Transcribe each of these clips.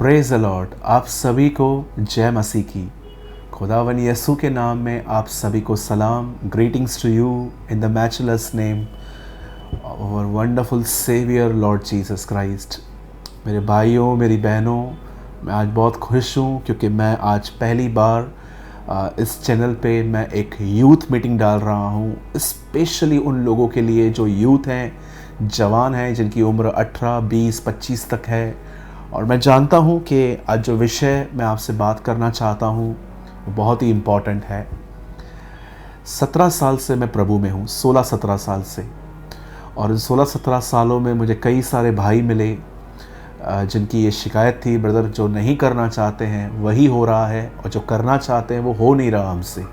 Praise the Lord. आप सभी को जय मसीह की। खुदावन यीशु के नाम में आप सभी को सलाम। Greetings to you in the matchless name और wonderful saviour Lord Jesus Christ. मेरे भाइयों, मेरी बहनों, मैं आज बहुत खुश हूँ क्योंकि मैं आज पहली बार इस चैनल पे मैं एक यूथ मीटिंग डाल रहा हूँ, स्पेशली उन लोगों के लिए जो यूथ हैं, जवान हैं, जिनकी उम्र 18, 20, 25 तक है। और मैं जानता हूँ कि आज जो विषय मैं आपसे बात करना चाहता हूँ वो बहुत ही इम्पॉर्टेंट है। 17 साल से मैं प्रभु में हूँ, 16-17 साल से। और इन 16-17 सालों में मुझे कई सारे भाई मिले जिनकी ये शिकायत थी, ब्रदर जो नहीं करना चाहते हैं वही हो रहा है और जो करना चाहते हैं वो हो नहीं रहा हमसे।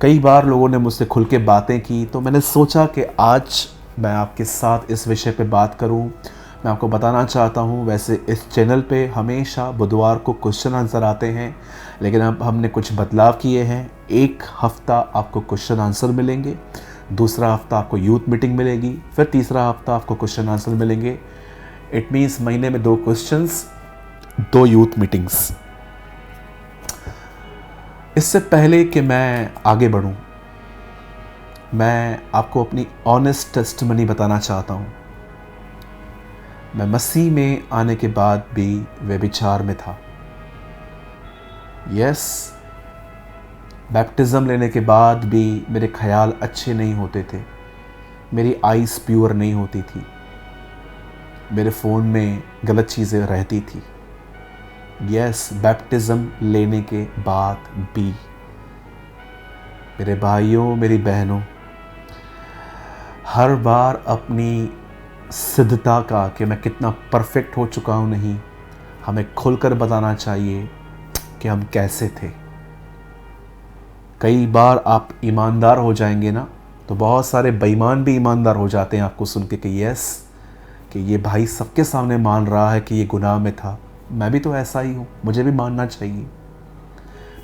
कई बार लोगों ने मुझसे खुल के बातें की, तो मैंने सोचा कि आज मैं आपके साथ इस विषय पे बात करूं। मैं आपको बताना चाहता हूं, वैसे इस चैनल पे हमेशा बुधवार को क्वेश्चन आंसर आते हैं, लेकिन अब हमने कुछ बदलाव किए हैं। एक हफ़्ता आपको क्वेश्चन आंसर मिलेंगे, दूसरा हफ्ता आपको यूथ मीटिंग मिलेगी, फिर तीसरा हफ्ता आपको क्वेश्चन आंसर मिलेंगे। इट मीन्स महीने में 2 क्वेश्चंस, 2 यूथ मीटिंग्स। इससे पहले कि मैं आगे बढ़ूं, मैं आपको अपनी ऑनेस्ट टेस्टिमनी बताना चाहता हूं। मैं मसीह में आने के बाद भी व्यभिचार में था। यस, बैप्टिज़्म लेने के बाद भी मेरे ख्याल अच्छे नहीं होते थे, मेरी आइज़ प्योर नहीं होती थी, मेरे फ़ोन में गलत चीज़ें रहती थी। यस, बैप्टिज़्म लेने के बाद भी। मेरे भाइयों, मेरी बहनों, हर बार अपनी सिद्धता का कि मैं कितना परफेक्ट हो चुका हूँ नहीं, हमें खुलकर बताना चाहिए कि हम कैसे थे। कई बार आप ईमानदार हो जाएंगे ना, तो बहुत सारे बेईमान भी ईमानदार हो जाते हैं आपको सुन के कि यस, कि ये भाई सबके सामने मान रहा है कि ये गुनाह में था, मैं भी तो ऐसा ही हूँ, मुझे भी मानना चाहिए।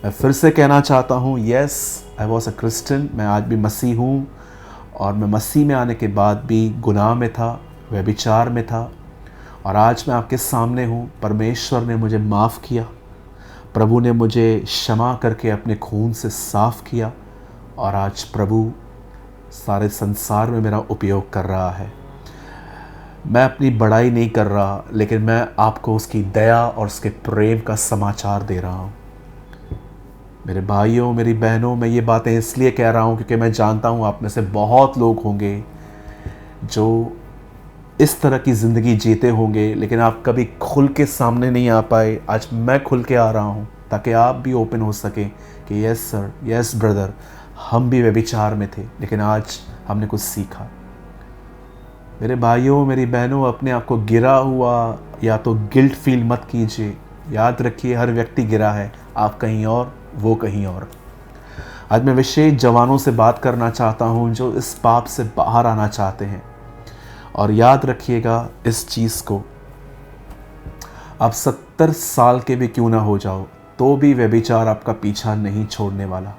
मैं फिर से कहना चाहता हूँ, yes, I was a Christian. मैं आज भी मसीह हूँ और मैं मसीह में आने के बाद भी गुनाह में था, व्यभिचार में था, और आज मैं आपके सामने हूँ। परमेश्वर ने मुझे माफ़ किया, प्रभु ने मुझे क्षमा करके अपने खून से साफ़ किया, और आज प्रभु सारे संसार में मेरा उपयोग कर रहा है। मैं अपनी बड़ाई नहीं कर रहा, लेकिन मैं आपको उसकी दया और उसके प्रेम का समाचार दे रहा हूँ। मेरे भाइयों, मेरी बहनों, मैं ये बातें इसलिए कह रहा हूँ क्योंकि मैं जानता हूँ आप में से बहुत लोग होंगे जो इस तरह की ज़िंदगी जीते होंगे, लेकिन आप कभी खुल के सामने नहीं आ पाए। आज मैं खुल के आ रहा हूँ ताकि आप भी ओपन हो सकें कि यस सर, यस ब्रदर, हम भी व्यभिचार में थे, लेकिन आज हमने कुछ सीखा। मेरे भाइयों, मेरी बहनों, अपने आप को गिरा हुआ या तो गिल्ट फील मत कीजिए। याद रखिए, हर व्यक्ति गिरा है, आप कहीं और, वो कहीं और। आज मैं विशेष जवानों से बात करना चाहता हूँ जो इस पाप से बाहर आना चाहते हैं। और याद रखिएगा इस चीज़ को, आप 70 साल के भी क्यों ना हो जाओ, तो भी व्यभिचार आपका पीछा नहीं छोड़ने वाला।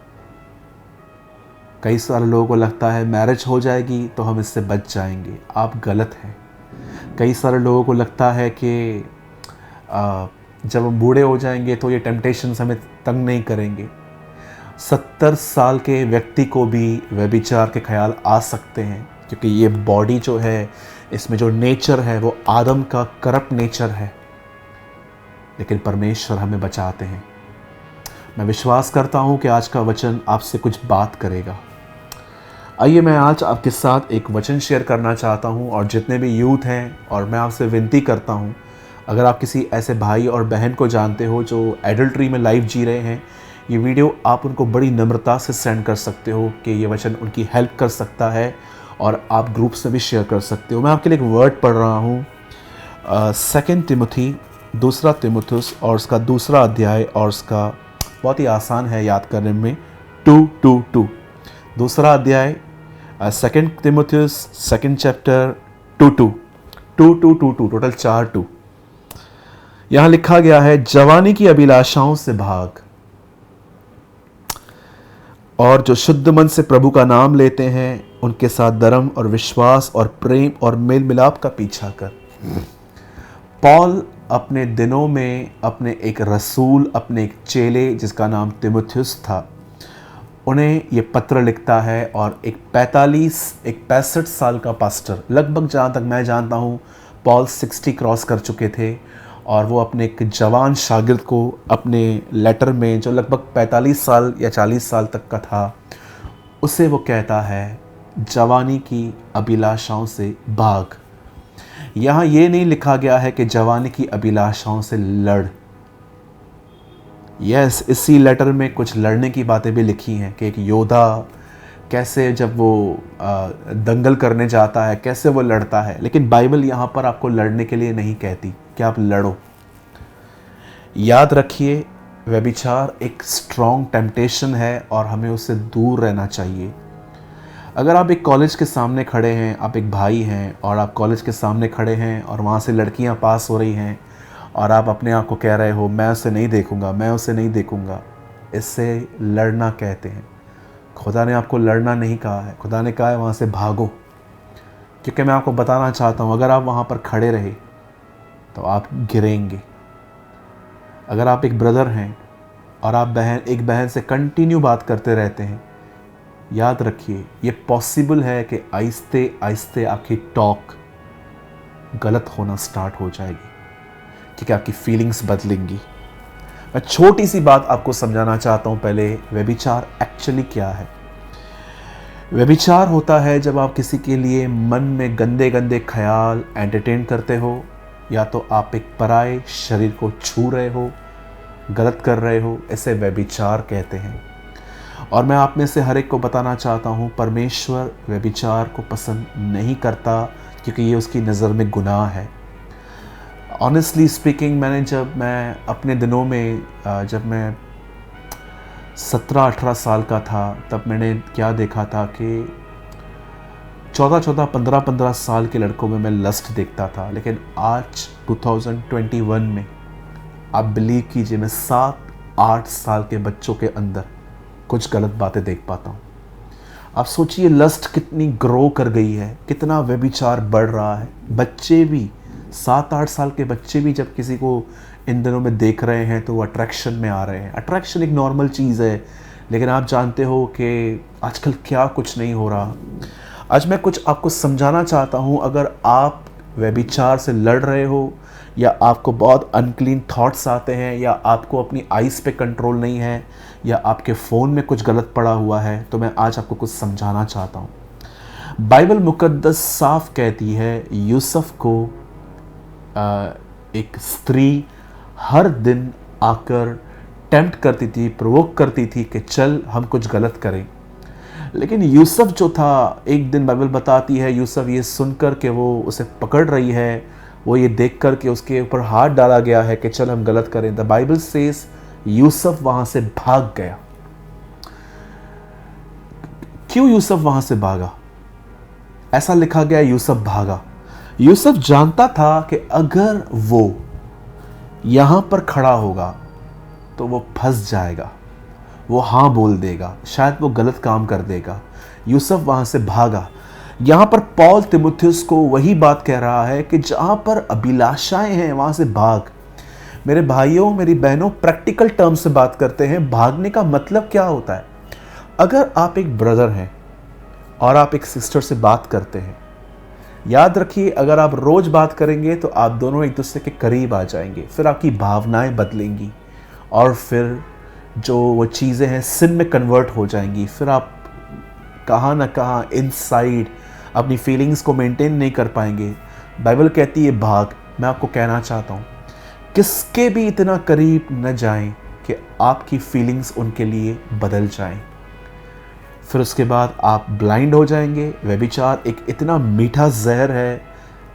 कई सारे लोगों को लगता है मैरिज हो जाएगी तो हम इससे बच जाएंगे, आप गलत हैं। कई सारे लोगों को लगता है कि जब हम बूढ़े हो जाएंगे तो ये टेम्पटेशंस हमें तंग नहीं करेंगे। 70 साल के व्यक्ति को भी व्यभिचार के ख्याल आ सकते हैं, क्योंकि ये बॉडी जो है, इसमें जो नेचर है वो आदम का करप्ट नेचर है, लेकिन परमेश्वर हमें बचाते हैं। मैं विश्वास करता हूँ कि आज का वचन आपसे कुछ बात करेगा। आइए, मैं आज आपके साथ एक वचन शेयर करना चाहता हूँ, और जितने भी यूथ हैं, और मैं आपसे विनती करता हूँ, अगर आप किसी ऐसे भाई और बहन को जानते हो जो एडल्ट्री में लाइफ जी रहे हैं, ये वीडियो आप उनको बड़ी नम्रता से सेंड कर सकते हो कि ये वचन उनकी हेल्प कर सकता है, और आप ग्रुप्स में भी शेयर कर सकते हो। मैं आपके लिए एक वर्ड पढ़ रहा हूँ, 2 तिमुथी, 2 तिमुथियुस और उसका 2 अध्याय, और उसका बहुत ही आसान है याद करने में, 2:2:2। 2 अध्याय 2 तिमुथियुस 2 चैप्टर 2:2, टोटल 4 2। यहाँ लिखा गया है, जवानी की अभिलाषाओं से भाग, और जो शुद्ध मन से प्रभु का नाम लेते हैं उनके साथ धर्म और विश्वास और प्रेम और मेल मिलाप का पीछा कर। पॉल अपने दिनों में अपने एक रसूल, अपने एक चेले जिसका नाम तिमुथियुस था, उन्हें ये पत्र लिखता है। और एक 65 साल का पास्टर, लगभग जहाँ तक मैं जानता हूँ पॉल 60 क्रॉस कर चुके थे, और वो अपने एक जवान शागिर्द को अपने लेटर में, जो लगभग 45 साल या 40 साल तक का था, उसे वो कहता है जवानी की अभिलाषाओं से भाग। यहाँ ये नहीं लिखा गया है कि जवानी की अभिलाषाओं से लड़। इसी लेटर में कुछ लड़ने की बातें भी लिखी हैं कि एक योद्धा कैसे जब वो दंगल करने जाता है कैसे वो लड़ता है, लेकिन बाइबल यहाँ पर आपको लड़ने के लिए नहीं कहती कि आप लड़ो। याद रखिए, व्यभिचार एक स्ट्रॉन्ग टेम्पटेशन है और हमें उससे दूर रहना चाहिए। अगर आप एक कॉलेज के सामने खड़े हैं, आप एक भाई हैं और आप कॉलेज के सामने खड़े हैं और वहाँ से लड़कियाँ पास हो रही हैं और आप अपने आप को कह रहे हो मैं उसे नहीं देखूँगा, मैं उसे नहीं देखूँगा, इससे लड़ना कहते हैं। खुदा ने आपको लड़ना नहीं कहा है, खुदा ने कहा है वहाँ से भागो। क्योंकि मैं आपको बताना चाहता हूँ, अगर आप वहाँ पर खड़े रहे तो आप गिरेंगे। अगर आप एक ब्रदर हैं और आप एक बहन से कंटिन्यू बात करते रहते हैं, याद रखिए ये पॉसिबल है कि आहिस्ते आहिस्ते आपकी टॉक गलत होना स्टार्ट हो जाएगी, क्योंकि आपकी फीलिंग्स बदलेंगी। मैं छोटी सी बात आपको समझाना चाहता हूँ पहले, व्यभिचार एक्चुअली क्या है। व्यभिचार होता है जब आप किसी के लिए मन में गंदे गंदे ख्याल एंटरटेन करते हो, या तो आप एक पराये शरीर को छू रहे हो, गलत कर रहे हो, इसे व्यभिचार कहते हैं। और मैं आप में से हर एक को बताना चाहता हूँ, परमेश्वर व्यभिचार को पसंद नहीं करता, क्योंकि ये उसकी नज़र में गुनाह है। ऑनेस्टली स्पीकिंग, जब मैं अपने दिनों में जब मैं 17-18 साल का था, तब मैंने क्या देखा था कि 14-14, 15-15 साल के लड़कों में मैं लस्ट देखता था। लेकिन आज 2021 में आप बिलीव कीजिए, मैं 7-8 साल के बच्चों के अंदर कुछ गलत बातें देख पाता हूँ। आप सोचिए लस्ट कितनी ग्रो कर गई है, कितना व्यभिचार बढ़ रहा है। बच्चे भी, 7-8 साल के बच्चे भी जब किसी को इन दिनों में देख रहे हैं तो वो अट्रैक्शन में आ रहे हैं। अट्रैक्शन एक नॉर्मल चीज़ है, लेकिन आप जानते हो कि आजकल क्या कुछ नहीं हो रहा। आज मैं कुछ आपको समझाना चाहता हूँ। अगर आप व्यभिचार से लड़ रहे हो, या आपको बहुत अनक्लीन थॉट्स आते हैं, या आपको अपनी आइज़ पे कंट्रोल नहीं है, या आपके फ़ोन में कुछ गलत पड़ा हुआ है, तो मैं आज आपको कुछ समझाना चाहता हूँ। बाइबल मुकद्दस साफ कहती है, यूसुफ को एक स्त्री हर दिन आकर टेम्प्ट करती थी, प्रोवोक करती थी कि चल हम कुछ गलत करें। लेकिन यूसुफ जो था, एक दिन बाइबल बताती है, यूसुफ ये सुनकर कि वो उसे पकड़ रही है, वो ये देख कर के उसके ऊपर हाथ डाला गया है कि चल हम गलत करें, द बाइबल सेज यूसुफ वहाँ से भाग गया। क्यों यूसुफ वहाँ से भागा? ऐसा लिखा गया, यूसुफ भागा। यूसुफ जानता था कि अगर वो यहाँ पर खड़ा होगा तो वो फंस जाएगा, वो हाँ बोल देगा, शायद वो गलत काम कर देगा। यूसुफ वहाँ से भागा। यहाँ पर पॉल तिमुथियुस को वही बात कह रहा है कि जहाँ पर अभिलाषाएं हैं वहाँ से भाग। मेरे भाइयों, मेरी बहनों, प्रैक्टिकल टर्म से बात करते हैं। भागने का मतलब क्या होता है? अगर आप एक ब्रदर हैं और आप एक सिस्टर से बात करते हैं, याद रखिए अगर आप रोज़ बात करेंगे तो आप दोनों एक दूसरे के करीब आ जाएंगे, फिर आपकी भावनाएं बदलेंगी और फिर जो वो चीज़ें हैं सिन में कन्वर्ट हो जाएंगी। फिर आप कहाँ ना कहाँ इनसाइड अपनी फीलिंग्स को मेंटेन नहीं कर पाएंगे। बाइबल कहती है भाग। मैं आपको कहना चाहता हूँ, किसके भी इतना करीब न जाएं कि आपकी फीलिंग्स उनके लिए बदल जाएं। फिर उसके बाद आप ब्लाइंड हो जाएंगे। व्यभिचार एक इतना मीठा जहर है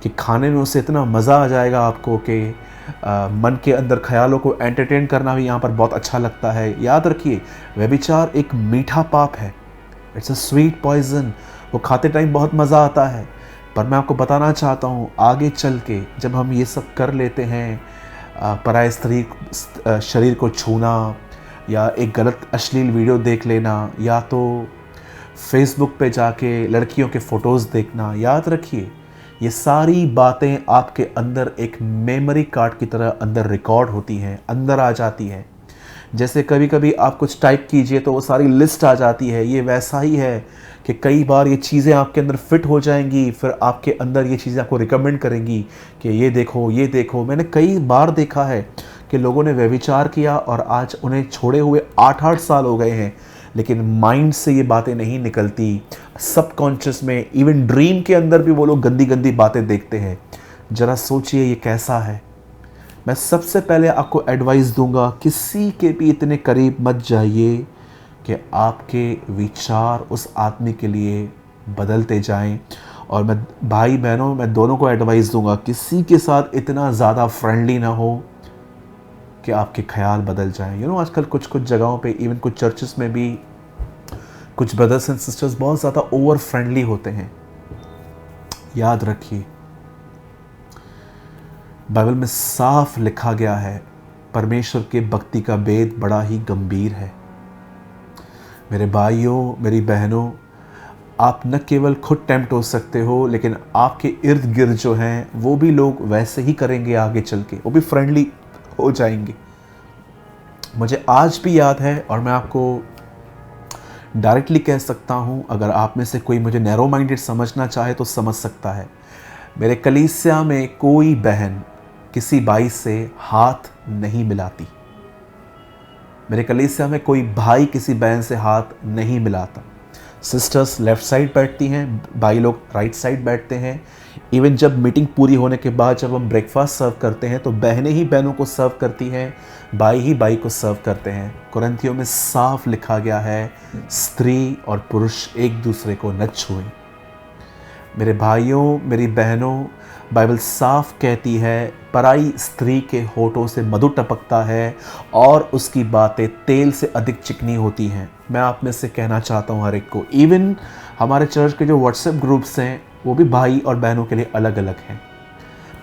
कि खाने में उसे इतना मज़ा आ जाएगा आपको कि मन के अंदर ख्यालों को एंटरटेन करना भी यहाँ पर बहुत अच्छा लगता है। याद रखिए, व्यभिचार एक मीठा पाप है। It's a sweet poison. वो खाते टाइम बहुत मज़ा आता है, पर मैं आपको बताना चाहता हूँ आगे चल के जब हम ये सब कर लेते हैं, पराये स्त्री शरीर को छूना, या एक गलत अश्लील वीडियो देख लेना, या तो फेसबुक पे जाके लड़कियों के फ़ोटोज़ देखना, याद रखिए ये सारी बातें आपके अंदर एक मेमोरी कार्ड की तरह अंदर रिकॉर्ड होती हैं, अंदर आ जाती हैं। जैसे कभी कभी आप कुछ टाइप कीजिए तो वो सारी लिस्ट आ जाती है, ये वैसा ही है कि कई बार ये चीज़ें आपके अंदर फिट हो जाएंगी, फिर आपके अंदर ये चीज़ें आपको रिकमेंड करेंगी कि ये देखो ये देखो। मैंने कई बार देखा है कि लोगों ने व्यभिचार किया और आज उन्हें छोड़े हुए 8-8 साल हो गए हैं, लेकिन माइंड से ये बातें नहीं निकलती। सबकॉन्शियस में, इवन ड्रीम के अंदर भी वो लोग गंदी गंदी बातें देखते हैं। ज़रा सोचिए ये कैसा है। मैं सबसे पहले आपको एडवाइस दूंगा, किसी के भी इतने करीब मत जाइए कि आपके विचार उस आदमी के लिए बदलते जाएं। और मैं भाई बहनों, मैं दोनों को एडवाइस दूंगा, किसी के साथ इतना ज़्यादा फ्रेंडली ना हो कि आपके ख्याल बदल जाएं। आजकल कुछ कुछ जगहों पे, इवन कुछ चर्चेस में भी कुछ ब्रदर्स एंड सिस्टर्स बहुत ज़्यादा ओवर फ्रेंडली होते हैं। याद रखिए, बाइबल में साफ लिखा गया है, परमेश्वर के भक्ति का भेद बड़ा ही गंभीर है। मेरे भाइयों, मेरी बहनों, आप न केवल खुद टेम्प्ट हो सकते हो, लेकिन आपके इर्द गिर्द जो हैं वो भी लोग वैसे ही करेंगे आगे चल के, वो भी फ्रेंडली हो जाएंगे। मुझे आज भी याद है, और मैं आपको डायरेक्टली कह सकता हूँ, अगर आप में से कोई मुझे नैरो माइंडेड समझना चाहे तो समझ सकता है। मेरे कलीसिया में कोई बहन किसी भाई से हाथ नहीं मिलाती। मेरे कलीसिया में कोई भाई किसी बहन से हाथ नहीं मिलाता। सिस्टर्स लेफ़्ट साइड बैठती हैं, भाई लोग राइट साइड बैठते हैं। इवन जब मीटिंग पूरी होने के बाद जब हम ब्रेकफास्ट सर्व करते हैं तो बहनें ही बहनों को सर्व करती हैं, भाई ही भाई को सर्व करते हैं। कुरिन्थियों में साफ लिखा गया है, स्त्री और पुरुष एक दूसरे को न छुएं। मेरे भाइयों, मेरी बहनों, बाइबल साफ कहती है, पराई स्त्री के होठों से मधु टपकता है और उसकी बातें तेल से अधिक चिकनी होती हैं। मैं आप में से कहना चाहता हूँ हर एक को, इवन हमारे चर्च के जो व्हाट्सएप ग्रुप्स हैं वो भी भाई और बहनों के लिए अलग अलग हैं।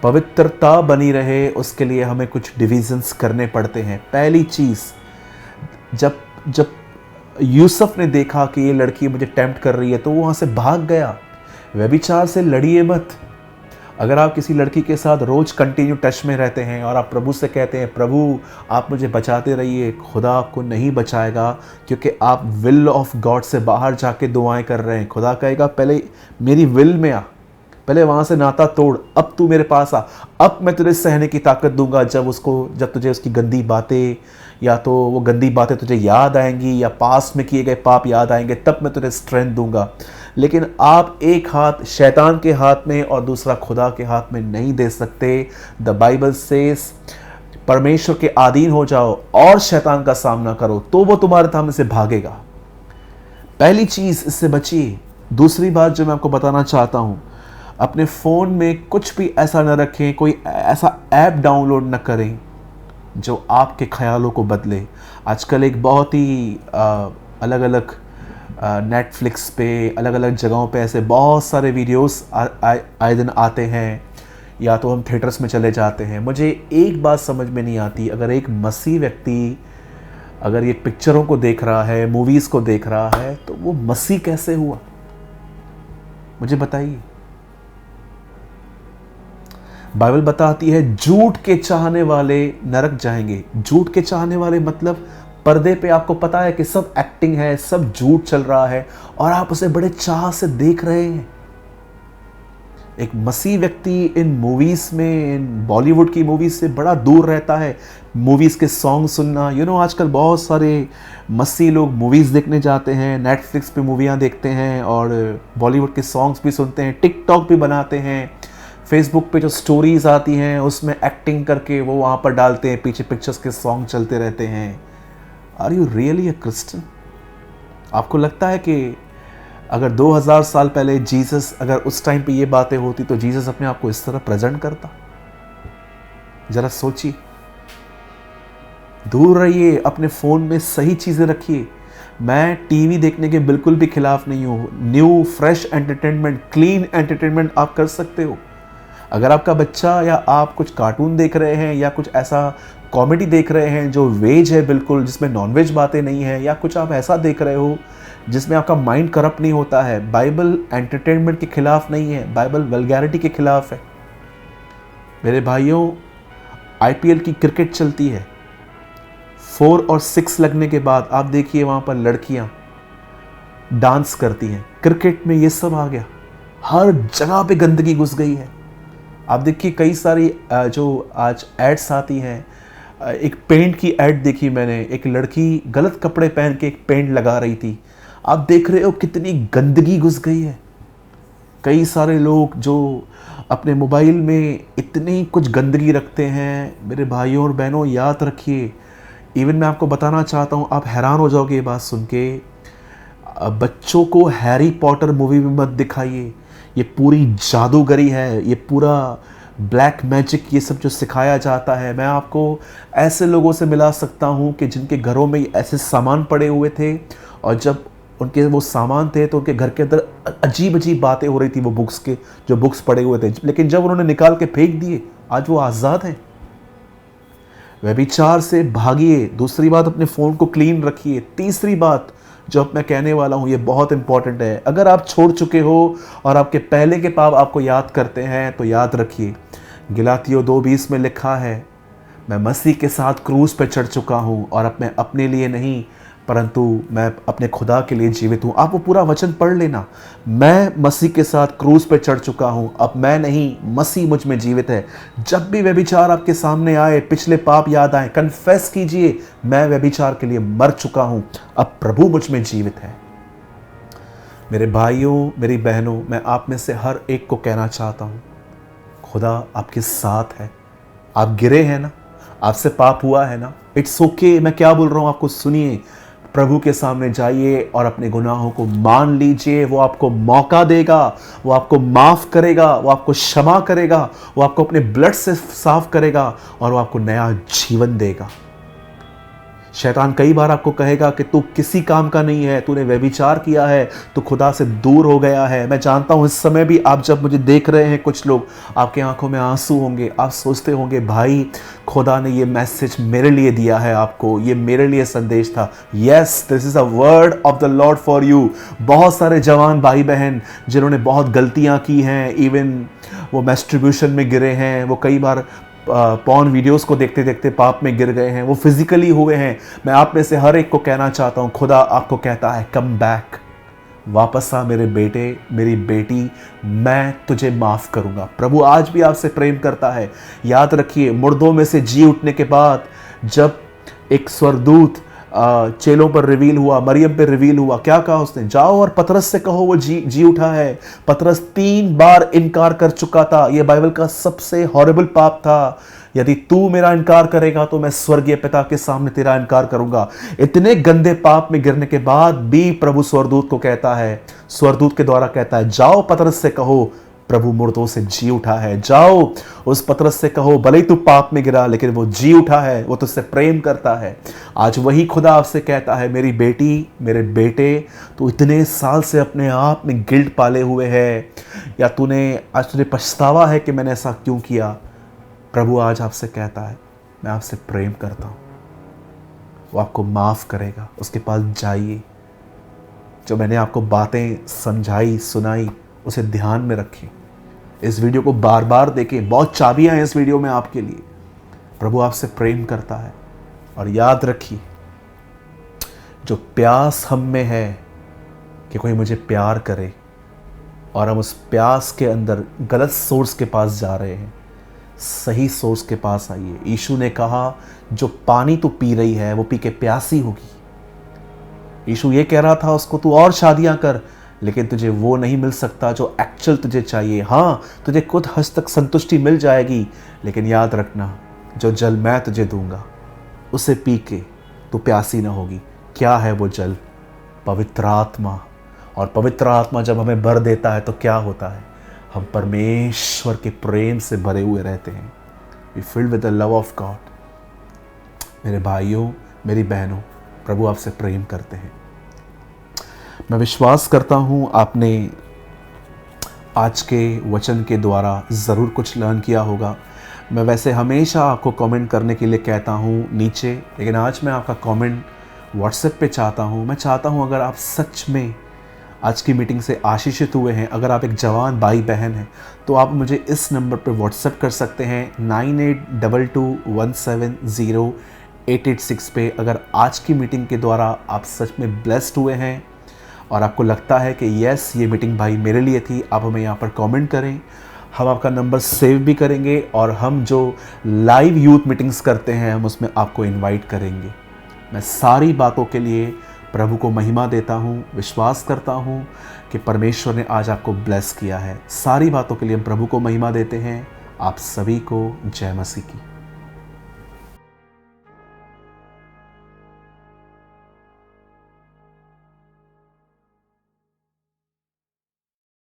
पवित्रता बनी रहे उसके लिए हमें कुछ डिविजन्स करने पड़ते हैं। पहली चीज़, जब यूसुफ ने देखा कि ये लड़की मुझे टेम्प्ट कर रही है तो वो वहाँ से भाग गया। व्यभिचार से लड़िए मत। अगर आप किसी लड़की के साथ रोज़ कंटिन्यू टच में रहते हैं और आप प्रभु से कहते हैं, प्रभु आप मुझे बचाते रहिए, खुदा आपको नहीं बचाएगा, क्योंकि आप विल ऑफ गॉड से बाहर जाके दुआएं कर रहे हैं। खुदा कहेगा पहले मेरी विल में आ, पहले वहाँ से नाता तोड़, अब तू मेरे पास आ, अब मैं तुझे सहने की ताकत दूंगा। जब तुझे उसकी गंदी बातें, या तो वो गंदी बातें तुझे याद आएंगी या पास में किए गए पाप याद आएंगे, तब मैं तुझे स्ट्रेंथ दूंगा। लेकिन आप एक हाथ शैतान के हाथ में और दूसरा खुदा के हाथ में नहीं दे सकते। द बाइबल सेज, परमेश्वर के अधीन हो जाओ और शैतान का सामना करो तो वो तुम्हारे सामने से भागेगा। पहली चीज़, इससे बचिए। दूसरी बात जो मैं आपको बताना चाहता हूँ, अपने फ़ोन में कुछ भी ऐसा न रखें, कोई ऐसा ऐप डाउनलोड न करें जो आपके ख्यालों को बदले। आजकल एक बहुत ही अलग अलग नेटफ्लिक्स पे, अलग अलग जगहों पे ऐसे बहुत सारे वीडियोस आए दिन आते हैं, या तो हम थिएटर्स में चले जाते हैं। मुझे एक बात समझ में नहीं आती, अगर एक मसीह व्यक्ति अगर ये पिक्चरों को देख रहा है, मूवीज़ को देख रहा है, तो वो मसीह कैसे हुआ? मुझे बताइए। बाइबल बताती है झूठ के चाहने वाले नरक जाएंगे। झूठ के चाहने वाले मतलब पर्दे पे आपको पता है कि सब एक्टिंग है, सब झूठ चल रहा है और आप उसे बड़े चाह से देख रहे हैं। एक मसीह व्यक्ति इन मूवीज़ में, इन बॉलीवुड की मूवीज़ से बड़ा दूर रहता है। मूवीज़ के सॉन्ग सुनना, आजकल बहुत सारे मसीह लोग मूवीज़ देखने जाते हैं, नेटफ्लिक्स पे मूवियाँ देखते हैं और बॉलीवुड के सॉन्ग्स भी सुनते हैं, टिकटॉक भी बनाते हैं, फेसबुक पे जो स्टोरीज़ आती हैं उसमें एक्टिंग करके वो वहाँ पर डालते हैं, पीछे पिक्चर्स के सॉन्ग चलते रहते हैं। Are you really a Christian? आपको लगता है कि अगर 2000 साल पहले जीसस, अगर उस टाइम पे ये बातें होती तो जीसस अपने आप को इस तरह प्रेजेंट करता? जरा सोचिए। दूर रहिए, अपने फ़ोन में सही चीज़ें रखिए। मैं टीवी देखने के बिल्कुल भी खिलाफ नहीं हूँ। New fresh entertainment, clean entertainment आप कर सकते हो। अगर आपका बच्चा या आप कुछ कार्टून देख रहे हैं या कुछ ऐसा कॉमेडी देख रहे हैं जो वेज है बिल्कुल, जिसमें नॉनवेज बातें नहीं है, या कुछ आप ऐसा देख रहे हो जिसमें आपका माइंड करप्ट नहीं होता है। बाइबल एंटरटेनमेंट के खिलाफ नहीं है, बाइबल वल्गैरिटी के खिलाफ है। मेरे भाइयों, आईपीएल की क्रिकेट चलती है, 4 और 6 लगने के बाद आप देखिए वहाँ पर लड़कियाँ डांस करती हैं। क्रिकेट में ये सब आ गया, हर जगह पे गंदगी घुस गई है। आप देखिए कई सारी जो आज एड्स आती हैं, एक पेंट की ऐड देखी मैंने, एक लड़की गलत कपड़े पहन के एक पेंट लगा रही थी। आप देख रहे हो कितनी गंदगी घुस गई है। कई सारे लोग जो अपने मोबाइल में इतनी कुछ गंदगी रखते हैं। मेरे भाइयों और बहनों, याद रखिए, इवन मैं आपको बताना चाहता हूँ, आप हैरान हो जाओगे ये बात सुन के, बच्चों को हैरी पॉटर मूवी में मत दिखाइए। ये पूरी जादूगरी है, ये पूरा ब्लैक मैजिक, ये सब जो सिखाया जाता है। मैं आपको ऐसे लोगों से मिला सकता हूँ कि जिनके घरों में ऐसे सामान पड़े हुए थे, और जब उनके वो सामान थे तो उनके घर के अंदर अजीब अजीब बातें हो रही थी, वो बुक्स के जो बुक्स पड़े हुए थे, लेकिन जब उन्होंने निकाल के फेंक दिए, आज वो आज़ाद हैं। व्यभिचार से भागिए। दूसरी बात, अपने फ़ोन को क्लीन रखिए। तीसरी बात जो अब मैं कहने वाला हूँ, ये बहुत इंपॉर्टेंट है। अगर आप छोड़ चुके हो और आपके पहले के पाप आपको याद करते हैं, तो याद रखिए, गलातियों 2:20 में लिखा है, मैं मसीह के साथ क्रूस पर चढ़ चुका हूँ, और अब मैं अपने लिए नहीं परंतु मैं अपने खुदा के लिए जीवित हूँ। आप वो पूरा वचन पढ़ लेना। मैं मसीह के साथ क्रूस पर चढ़ चुका हूँ, अब मैं नहीं, मसीह मुझ में जीवित है। जब भी व्यभिचार आपके सामने आए, पिछले पाप याद आए, कन्फेस कीजिए, मैं व्यभिचार के लिए मर चुका हूँ, अब प्रभु मुझ में जीवित है। मेरे भाइयों, मेरी बहनों, मैं आप में से हर एक को कहना चाहता हूँ, खुदा आपके साथ है। आप गिरे हैं ना, आपसे पाप हुआ है ना, इट्स ओके। मैं क्या बोल रहा हूँ आपको सुनिए। प्रभु के सामने जाइए और अपने गुनाहों को मान लीजिए। वो आपको मौका देगा, वो आपको माफ़ करेगा, वो आपको क्षमा करेगा, वो आपको अपने ब्लड से साफ करेगा, और वो आपको नया जीवन देगा। शैतान कई बार आपको कहेगा कि तू किसी काम का नहीं है, तूने व्यभिचार किया है, तू खुदा से दूर हो गया है। मैं जानता हूँ इस समय भी आप जब मुझे देख रहे हैं, कुछ लोग, आपके आंखों में आंसू होंगे। आप सोचते होंगे, भाई खुदा ने ये मैसेज मेरे लिए दिया है, आपको ये मेरे लिए संदेश था। Yes, this is a word of the Lord for you. बहुत सारे जवान भाई बहन जिन्होंने बहुत गलतियाँ की हैं, इवन वो मैस्ट्रिब्यूशन में गिरे हैं, वो कई बार पॉर्न वीडियोस को देखते देखते पाप में गिर गए हैं, वो फिजिकली हुए हैं। मैं आप में से हर एक को कहना चाहता हूँ, खुदा आपको कहता है, कम बैक, वापस आ मेरे बेटे, मेरी बेटी, मैं तुझे माफ़ करूँगा। प्रभु आज भी आपसे प्रेम करता है। याद रखिए, मुर्दों में से जी उठने के बाद जब एक स्वर्गदूत चेलों पर रिवील हुआ, मरियम पे रिवील हुआ, क्या कहा उसने? जाओ और पतरस से कहो वो जी उठा है। पतरस 3 बार इनकार कर चुका था। यह बाइबल का सबसे हॉरिबल पाप था। यदि तू मेरा इनकार करेगा तो मैं स्वर्गीय पिता के सामने तेरा इनकार करूंगा। इतने गंदे पाप में गिरने के बाद भी प्रभु स्वर्गदूत को कहता है, स्वर्गदूत के द्वारा कहता है, जाओ पतरस से कहो प्रभु मुर्दों से जी उठा है। जाओ उस पतरस से कहो, भले ही तू पाप में गिरा लेकिन वो जी उठा है, वो तुझसे प्रेम करता है। आज वही खुदा आपसे कहता है, मेरी बेटी, मेरे बेटे, तू इतने साल से अपने आप में गिल्ट पाले हुए है, या आज तुझे पछतावा है कि मैंने ऐसा क्यों किया। प्रभु आज आपसे कहता है, मैं आपसे प्रेम करता हूँ, वो आपको माफ़ करेगा। उसके पास जाइए। जो मैंने आपको बातें समझाई, सुनाई, उसे ध्यान में रखें। इस वीडियो को बार बार देखें। बहुत चाबियां हैं इस वीडियो में आपके लिए। प्रभु आपसे प्रेम करता है। और याद रखिए, जो प्यास हम में है कि कोई मुझे प्यार करे, और हम उस प्यास के अंदर गलत सोर्स के पास जा रहे हैं, सही सोर्स के पास आइए। यीशु ने कहा, जो पानी तू पी रही है वो पी के प्यासी होगी। यीशु ये कह रहा था उसको, तू और शादियां कर, लेकिन तुझे वो नहीं मिल सकता जो एक्चुअल तुझे चाहिए। हाँ, तुझे खुद हद तक संतुष्टि मिल जाएगी, लेकिन याद रखना, जो जल मैं तुझे दूंगा उसे पी के तू प्यासी ना होगी। क्या है वो जल? पवित्र आत्मा। और पवित्र आत्मा जब हमें भर देता है तो क्या होता है? हम परमेश्वर के प्रेम से भरे हुए रहते हैं। We filled with the love of God. मेरे भाइयों, मेरी बहनों, प्रभु आपसे प्रेम करते हैं। मैं विश्वास करता हूँ आपने आज के वचन के द्वारा ज़रूर कुछ लर्न किया होगा। मैं वैसे हमेशा आपको कमेंट करने के लिए कहता हूँ नीचे, लेकिन आज मैं आपका कमेंट व्हाट्सएप पे चाहता हूँ। मैं चाहता हूँ अगर आप सच में आज की मीटिंग से आशीषित हुए हैं, अगर आप एक जवान भाई बहन हैं, तो आप मुझे इस नंबर पर व्हाट्सएप कर सकते हैं 9822170886 पे। अगर आज की मीटिंग के द्वारा आप सच में ब्लेस्ड हुए हैं और आपको लगता है कि यस ये मीटिंग भाई मेरे लिए थी, आप हमें यहाँ पर कमेंट करें। हम आपका नंबर सेव भी करेंगे और हम जो लाइव यूथ मीटिंग्स करते हैं हम उसमें आपको इनवाइट करेंगे। मैं सारी बातों के लिए प्रभु को महिमा देता हूँ, विश्वास करता हूँ कि परमेश्वर ने आज आपको ब्लेस किया है। सारी बातों के लिए हम प्रभु को महिमा देते हैं। आप सभी को जय मसीह की।